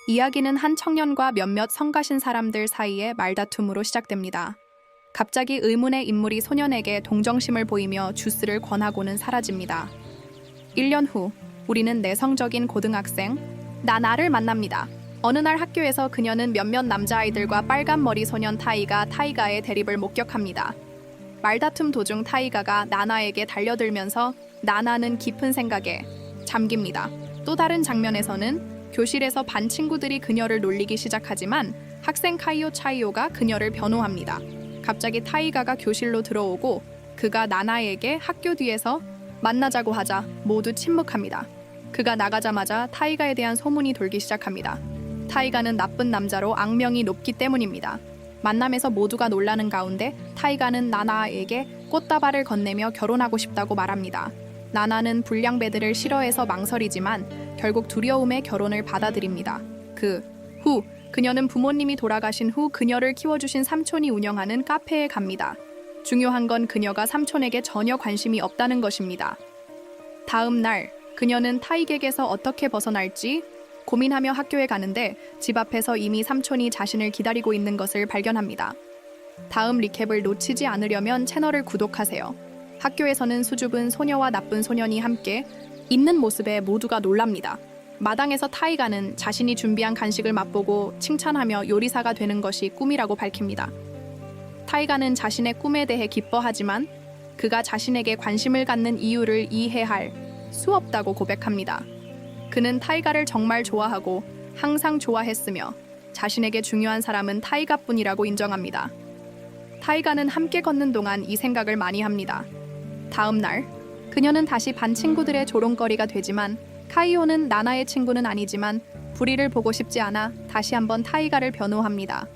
이야기는 한 청년과 몇몇 성가신 사람들 사이의 말다툼으로 시작됩니다. 갑자기 의문의 인물이 소년에게 동정심을 보이며 주스를 권하고는 사라집니다. 1년 후, 우리는 내성적인 고등학생 나나를 만납니다. 어느 날 학교에서 그녀는 몇몇 남자아이들과 빨간 머리 소년 타이가 타이가의 대립을 목격합니다. 말다툼 도중 타이가가 나나에게 달려들면서 나나는 깊은 생각에 잠깁니다. 또 다른 장면에서는 교실에서 반 친구들이 그녀를 놀리기 시작하지만 학생 카이오 차이오가 그녀를 변호합니다. 갑자기 타이가가 교실로 들어오고 그가 나나에게 학교 뒤에서 만나자고 하자 모두 침묵합니다. 그가 나가자마자 타이가에 대한 소문이 돌기 시작합니다. 타이가는 나쁜 남자로 악명이 높기 때문입니다. 만남에서 모두가 놀라는 가운데 타이가는 나나에게 꽃다발을 건네며 결혼하고 싶다고 말합니다. 나나는 불량배들을 싫어해서 망설이지만 결국 두려움에 결혼을 받아들입니다. 그 후 그녀는 부모님이 돌아가신 후 그녀를 키워주신 삼촌이 운영하는 카페에 갑니다. 중요한 건 그녀가 삼촌에게 전혀 관심이 없다는 것입니다. 다음 날 그녀는 타이객에서 어떻게 벗어날지 고민하며 학교에 가는데 집 앞에서 이미 삼촌이 자신을 기다리고 있는 것을 발견합니다. 다음 리캡을 놓치지 않으려면 채널을 구독하세요. 학교에서는 수줍은 소녀와 나쁜 소년이 함께 있는 모습에 모두가 놀랍니다. 마당에서 타이가는 자신이 준비한 간식을 맛보고 칭찬하며 요리사가 되는 것이 꿈이라고 밝힙니다. 타이가는 자신의 꿈에 대해 기뻐하지만 그가 자신에게 관심을 갖는 이유를 이해할 수 없다고 고백합니다. 그는 타이가를 정말 좋아하고 항상 좋아했으며 자신에게 중요한 사람은 타이가뿐이라고 인정합니다. 타이가는 함께 걷는 동안 이 생각을 많이 합니다. 다음 날 그녀는 다시 반 친구들의 조롱거리가 되지만 카이오는 나나의 친구는 아니지만 불의를 보고 싶지 않아 다시 한번 타이가를 변호합니다.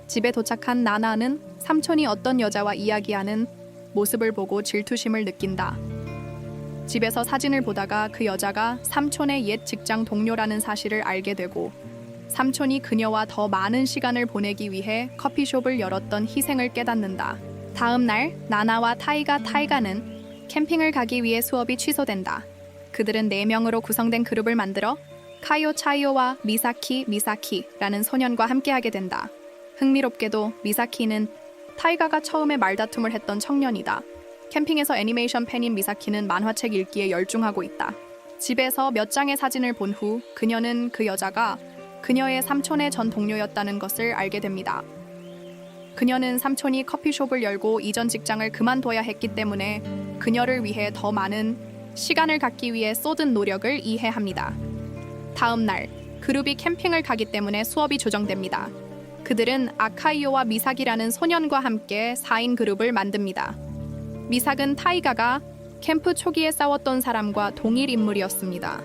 집에 도착한 나나는 삼촌이 어떤 여자와 이야기하는 모습을 보고 질투심을 느낀다. 집에서 사진을 보다가 그 여자가 삼촌의 옛 직장 동료라는 사실을 알게 되고 삼촌이 그녀와 더 많은 시간을 보내기 위해 커피숍을 열었던 희생을 깨닫는다. 다음 날 나나와 타이가는 캠핑을 가기 위해 수업이 취소된다. 그들은 4명으로 구성된 그룹을 만들어 카이오 차이오와 미사키라는 소년과 함께하게 된다. 흥미롭게도 미사키는 타이가가 처음에 말다툼을 했던 청년이다. 캠핑에서 애니메이션 팬인 미사키는 만화책 읽기에 열중하고 있다. 집에서 몇 장의 사진을 본 후 그녀는 그 여자가 그녀의 삼촌의 전 동료였다는 것을 알게 됩니다. 그녀는 삼촌이 커피숍을 열고 이전 직장을 그만둬야 했기 때문에 그녀를 위해 더 많은 시간을 갖기 위해 쏟은 노력을 이해합니다. 다음 날 그룹이 캠핑을 가기 때문에 수업이 조정됩니다. 그들은 아카이오와 미사기라는 소년과 함께 4인 그룹을 만듭니다. 미삭은 타이가가 캠프 초기에 싸웠던 사람과 동일 인물이었습니다.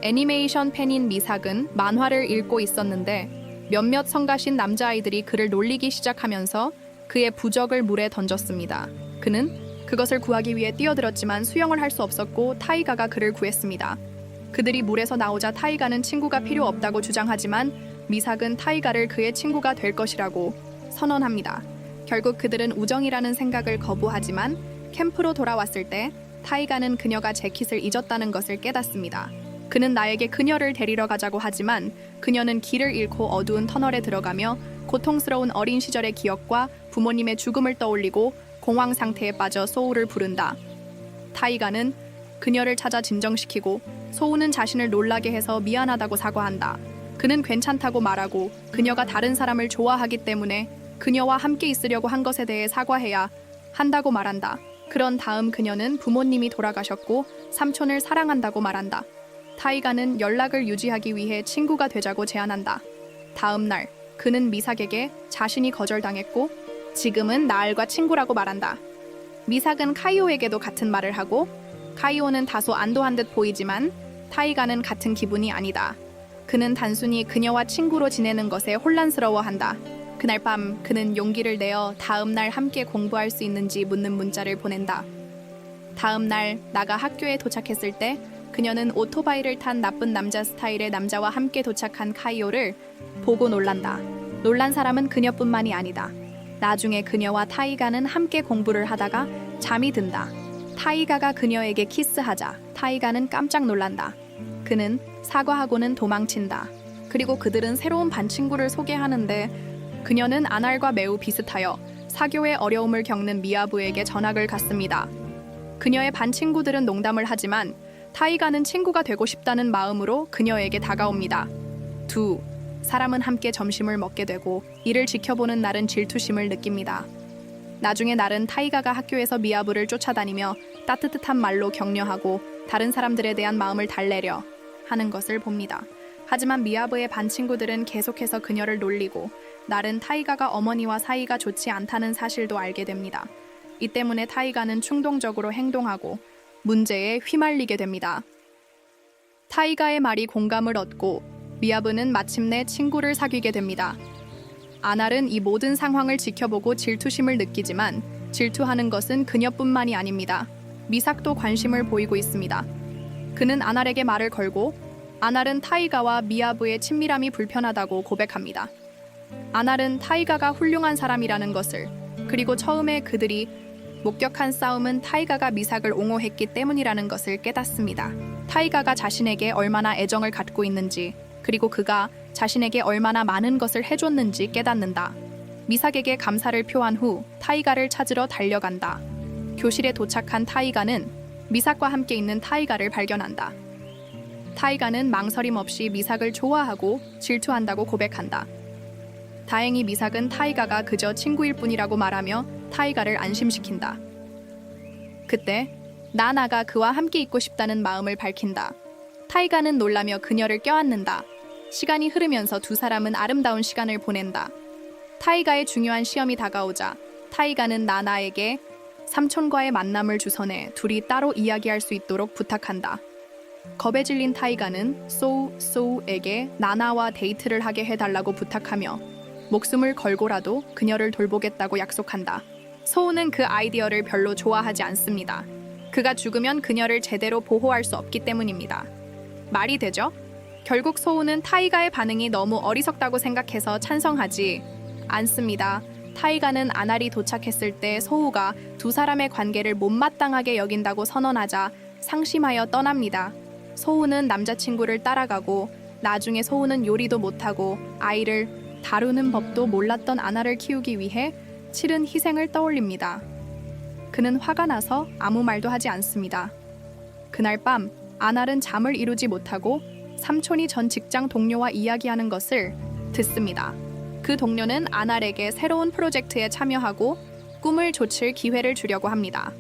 애니메이션 팬인 미삭은 만화를 읽고 있었는데 몇몇 성가신 남자아이들이 그를 놀리기 시작하면서 그의 부적을 물에 던졌습니다. 그는 그것을 구하기 위해 뛰어들었지만 수영을 할 수 없었고 타이가가 그를 구했습니다. 그들이 물에서 나오자 타이가는 친구가 필요 없다고 주장하지만 미삭은 타이가를 그의 친구가 될 것이라고 선언합니다. 결국 그들은 우정이라는 생각을 거부하지만 캠프로 돌아왔을 때 타이가는 그녀가 재킷을 잊었다는 것을 깨닫습니다. 그는 나에게 그녀를 데리러 가자고 하지만 그녀는 길을 잃고 어두운 터널에 들어가며 고통스러운 어린 시절의 기억과 부모님의 죽음을 떠올리고 공황 상태에 빠져 소우를 부른다. 타이가는 그녀를 찾아 진정시키고 소우는 자신을 놀라게 해서 미안하다고 사과한다. 그는 괜찮다고 말하고 그녀가 다른 사람을 좋아하기 때문에 그녀와 함께 있으려고 한 것에 대해 사과해야 한다고 말한다. 그런 다음 그녀는 부모님이 돌아가셨고 삼촌을 사랑한다고 말한다. 타이가는 연락을 유지하기 위해 친구가 되자고 제안한다. 다음 날 그는 미삭에게 자신이 거절당했고 지금은 나알과 친구라고 말한다. 미삭은 카이오에게도 같은 말을 하고 카이오는 다소 안도한 듯 보이지만 타이가는 같은 기분이 아니다. 그는 단순히 그녀와 친구로 지내는 것에 혼란스러워한다. 그날 밤 그는 용기를 내어 다음 날 함께 공부할 수 있는지 묻는 문자를 보낸다. 다음 날 나가 학교에 도착했을 때 그녀는 오토바이를 탄 나쁜 남자 스타일의 남자와 함께 도착한 카이오를 보고 놀란다. 놀란 사람은 그녀뿐만이 아니다. 나중에 그녀와 타이가는 함께 공부를 하다가 잠이 든다. 타이가가 그녀에게 키스하자 타이가는 깜짝 놀란다. 그는 사과하고는 도망친다. 그리고 그들은 새로운 반 친구를 소개하는데 그녀는 아날과 매우 비슷하여 사교의 어려움을 겪는 미아부에게 전학을 갔습니다. 그녀의 반 친구들은 농담을 하지만 타이가는 친구가 되고 싶다는 마음으로 그녀에게 다가옵니다. 두 사람은 함께 점심을 먹게 되고 이를 지켜보는 날은 질투심을 느낍니다. 나중에 날은 타이가가 학교에서 미아부를 쫓아다니며 따뜻한 말로 격려하고 다른 사람들에 대한 마음을 달래려 하는 것을 봅니다. 하지만 미아부의 반 친구들은 계속해서 그녀를 놀리고 날은 타이가가 어머니와 사이가 좋지 않다는 사실도 알게 됩니다. 이 때문에 타이가는 충동적으로 행동하고 문제에 휘말리게 됩니다. 타이가의 말이 공감을 얻고 미아부는 마침내 친구를 사귀게 됩니다. 아날은 이 모든 상황을 지켜보고 질투심을 느끼지만 질투하는 것은 그녀뿐만이 아닙니다. 미삭도 관심을 보이고 있습니다. 그는 아날에게 말을 걸고 아날은 타이가와 미아부의 친밀함이 불편하다고 고백합니다. 아날은 타이가가 훌륭한 사람이라는 것을, 그리고 처음에 그들이 목격한 싸움은 타이가가 미삭을 옹호했기 때문이라는 것을 깨닫습니다. 타이가가 자신에게 얼마나 애정을 갖고 있는지, 그리고 그가 자신에게 얼마나 많은 것을 해줬는지 깨닫는다. 미삭에게 감사를 표한 후 타이가를 찾으러 달려간다. 교실에 도착한 타이가는 미삭과 함께 있는 타이가를 발견한다. 타이가는 망설임 없이 미삭을 좋아하고 질투한다고 고백한다. 다행히 미삭은 타이가가 그저 친구일 뿐이라고 말하며 타이가를 안심시킨다. 그때 나나가 그와 함께 있고 싶다는 마음을 밝힌다. 타이가는 놀라며 그녀를 껴안는다. 시간이 흐르면서 두 사람은 아름다운 시간을 보낸다. 타이가의 중요한 시험이 다가오자 타이가는 나나에게 삼촌과의 만남을 주선해 둘이 따로 이야기할 수 있도록 부탁한다. 겁에 질린 타이가는 소우에게 나나와 데이트를 하게 해달라고 부탁하며 목숨을 걸고라도 그녀를 돌보겠다고 약속한다. 소우는 그 아이디어를 별로 좋아하지 않습니다. 그가 죽으면 그녀를 제대로 보호할 수 없기 때문입니다. 말이 되죠? 결국 소우는 타이가의 반응이 너무 어리석다고 생각해서 찬성하지 않습니다. 타이가는 아날이 도착했을 때 소우가 두 사람의 관계를 못마땅하게 여긴다고 선언하자 상심하여 떠납니다. 소우는 남자친구를 따라가고 나중에 소우는 요리도 못하고 아이를 다루는 법도 몰랐던 아날을 키우기 위해 치른 희생을 떠올립니다. 그는 화가 나서 아무 말도 하지 않습니다. 그날 밤 아날은 잠을 이루지 못하고 삼촌이 전 직장 동료와 이야기하는 것을 듣습니다. 그 동료는 아날에게 새로운 프로젝트에 참여하고 꿈을 좇을 기회를 주려고 합니다.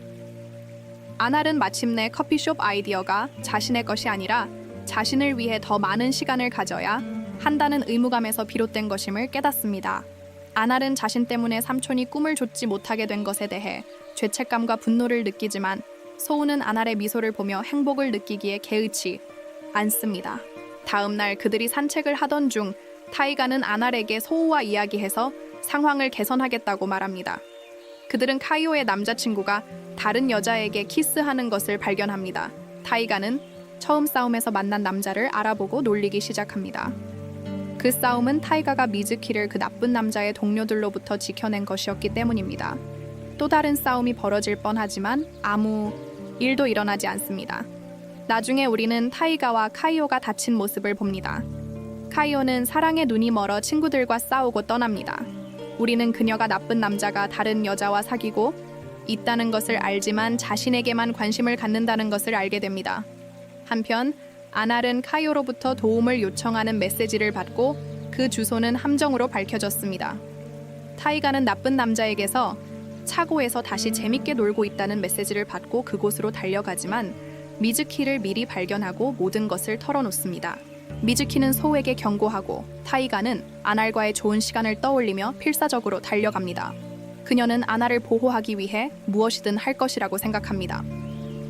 아날은 마침내 커피숍 아이디어가 자신의 것이 아니라 자신을 위해 더 많은 시간을 가져야 한다는 의무감에서 비롯된 것임을 깨닫습니다. 아날은 자신 때문에 삼촌이 꿈을 좇지 못하게 된 것에 대해 죄책감과 분노를 느끼지만 소우는 아날의 미소를 보며 행복을 느끼기에 개의치 않습니다. 다음 날 그들이 산책을 하던 중 타이가는 아날에게 소우와 이야기해서 상황을 개선하겠다고 말합니다. 그들은 카이오의 남자친구가 다른 여자에게 키스하는 것을 발견합니다. 타이가는 처음 싸움에서 만난 남자를 알아보고 놀리기 시작합니다. 그 싸움은 타이가가 미즈키를 그 나쁜 남자의 동료들로부터 지켜낸 것이었기 때문입니다. 또 다른 싸움이 벌어질 뻔하지만 아무 일도 일어나지 않습니다. 나중에 우리는 타이가와 카이오가 다친 모습을 봅니다. 카이오는 사랑에 눈이 멀어 친구들과 싸우고 떠납니다. 우리는 그녀가 나쁜 남자가 다른 여자와 사귀고 있다는 것을 알지만 자신에게만 관심을 갖는다는 것을 알게 됩니다. 한편 아날은 카이오로부터 도움을 요청하는 메시지를 받고 그 주소는 함정으로 밝혀졌습니다. 타이가는 나쁜 남자에게서 차고에서 다시 재밌게 놀고 있다는 메시지를 받고 그곳으로 달려가지만 미즈키를 미리 발견하고 모든 것을 털어놓습니다. 미즈키는 소우에게 경고하고 타이가는 아날과의 좋은 시간을 떠올리며 필사적으로 달려갑니다. 그녀는 아날을 보호하기 위해 무엇이든 할 것이라고 생각합니다.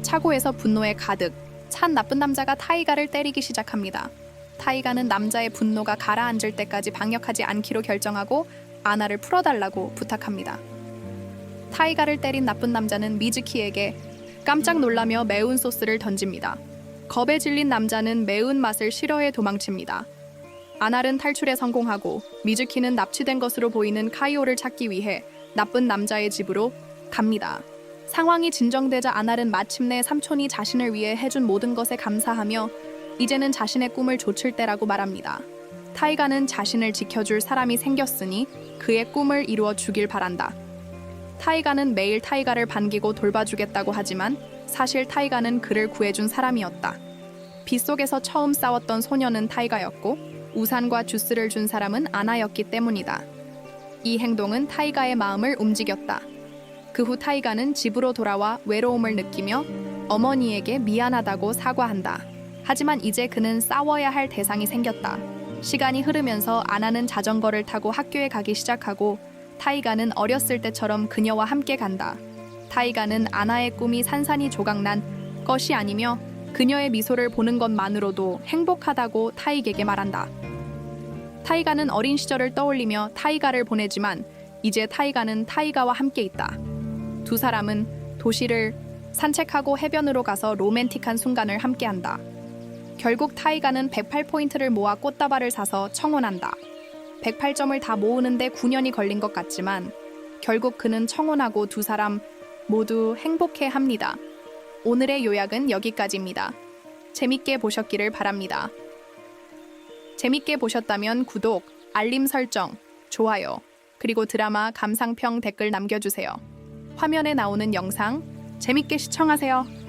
차고에서 분노에 가득 찬 나쁜 남자가 타이가를 때리기 시작합니다. 타이가는 남자의 분노가 가라앉을 때까지 방역하지 않기로 결정하고 아날을 풀어달라고 부탁합니다. 타이가를 때린 나쁜 남자는 미즈키에게 깜짝 놀라며 매운 소스를 던집니다. 겁에 질린 남자는 매운 맛을 싫어해 도망칩니다. 아날은 탈출에 성공하고 미즈키는 납치된 것으로 보이는 카이오를 찾기 위해 나쁜 남자의 집으로 갑니다. 상황이 진정되자 아날은 마침내 삼촌이 자신을 위해 해준 모든 것에 감사하며 이제는 자신의 꿈을 좇을 때라고 말합니다. 타이가는 자신을 지켜줄 사람이 생겼으니 그의 꿈을 이루어 주길 바란다. 타이가는 매일 타이가를 반기고 돌봐주겠다고 하지만 사실 타이가는 그를 구해준 사람이었다. 빗속에서 처음 싸웠던 소녀는 타이가였고 우산과 주스를 준 사람은 아나였기 때문이다. 이 행동은 타이가의 마음을 움직였다. 그 후 타이가는 집으로 돌아와 외로움을 느끼며 어머니에게 미안하다고 사과한다. 하지만 이제 그는 싸워야 할 대상이 생겼다. 시간이 흐르면서 아나는 자전거를 타고 학교에 가기 시작하고 타이가는 어렸을 때처럼 그녀와 함께 간다. 타이가는 아나의 꿈이 산산이 조각난 것이 아니며 그녀의 미소를 보는 것만으로도 행복하다고 타이에게 말한다. 타이가는 어린 시절을 떠올리며 타이가를 보내지만 이제 타이가는 타이가와 함께 있다. 두 사람은 도시를 산책하고 해변으로 가서 로맨틱한 순간을 함께한다. 결국 타이가는 108포인트를 모아 꽃다발을 사서 청혼한다. 108점을 다 모으는데 9년이 걸린 것 같지만 결국 그는 청혼하고 두 사람 모두 행복해합니다. 오늘의 요약은 여기까지입니다. 재밌게 보셨기를 바랍니다. 재밌게 보셨다면 구독, 알림 설정, 좋아요, 그리고 드라마 감상평 댓글 남겨주세요. 화면에 나오는 영상 재밌게 시청하세요.